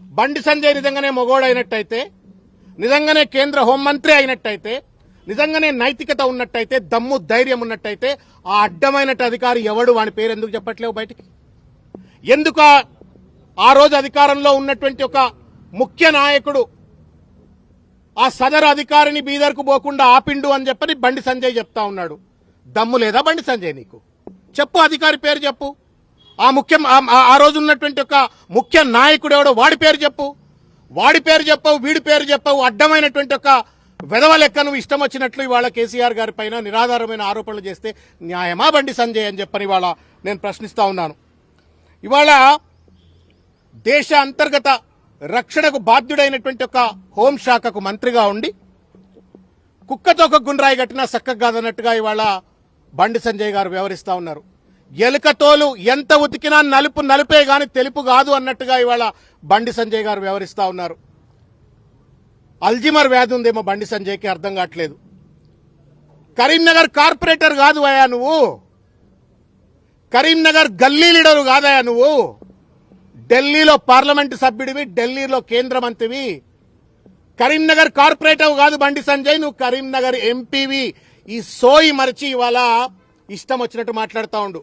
బండి సంజయ్ నిజంగానే మొగోడైనట్టయితే, నిజంగానే కేంద్ర హోంమంత్రి అయినట్టయితే, నిజంగానే నైతికత ఉన్నట్టయితే, దమ్ము ధైర్యం ఉన్నట్టయితే ఆ అడ్డమైన అధికారి ఎవడు, వాని పేరు ఎందుకు చెప్పట్లేవు బయటికి? ఎందుకు ఆ రోజు అధికారంలో ఉన్నటువంటి ఒక ముఖ్య నాయకుడు ఆ సదరు అధికారిని బీదర్కు పోకుండా ఆపిండు అని చెప్పని బండి సంజయ్ చెప్తా ఉన్నాడు. దమ్ము లేదా బండి సంజయ్ నీకు? చెప్పు, అధికారి పేరు చెప్పు. ఆ రోజు ఉన్నటువంటి ఒక ముఖ్య నాయకుడు ఎవడో వాడి పేరు చెప్పు. వాడి పేరు చెప్పవు, వీడి పేరు చెప్పవు. అడ్డమైనటువంటి ఒక వెధవ లెక్క నువ్వు ఇష్టం వచ్చినట్లు ఇవాళ కేసీఆర్ గారి పైన నిరాధారమైన ఆరోపణలు చేస్తే న్యాయమా బండి సంజయ్ అని చెప్పని ఇవాళ నేను ప్రశ్నిస్తా ఉన్నాను. ఇవాళ దేశ అంతర్గత రక్షణకు బాధ్యుడైనటువంటి ఒక హోంశాఖకు మంత్రిగా ఉండి కుక్కతో ఒక గుండ్రాయి కట్టినా చక్కగా కాదన్నట్టుగా ఇవాళ బండి సంజయ్ గారు వ్యవహరిస్తా ఉన్నారు. ఎలుకతోలు ఎంత ఉతికినా నలుపు నలుపే గాని తెలుపు కాదు అన్నట్టుగా ఇవాళ బండి సంజయ్ గారు వ్యవహరిస్తా ఉన్నారు. అల్జిమర్ వ్యాధి ఉందేమో బండి సంజయ్కి, అర్థం కావట్లేదు. కరీంనగర్ కార్పొరేటర్ కాదు అయ్యా నువ్వు, కరీంనగర్ గల్లీ లీడరు కాదయా నువ్వు. ఢిల్లీలో పార్లమెంటు సభ్యుడివి, ఢిల్లీలో కేంద్ర మంత్రివి. కరీంనగర్ కార్పొరేటర్ కాదు బండి సంజయ్, నువ్వు కరీంనగర్ ఎంపీవి. ఈ సోయి మరిచి ఇవాళ ఇష్టం వచ్చినట్టు మాట్లాడుతా ఉండు.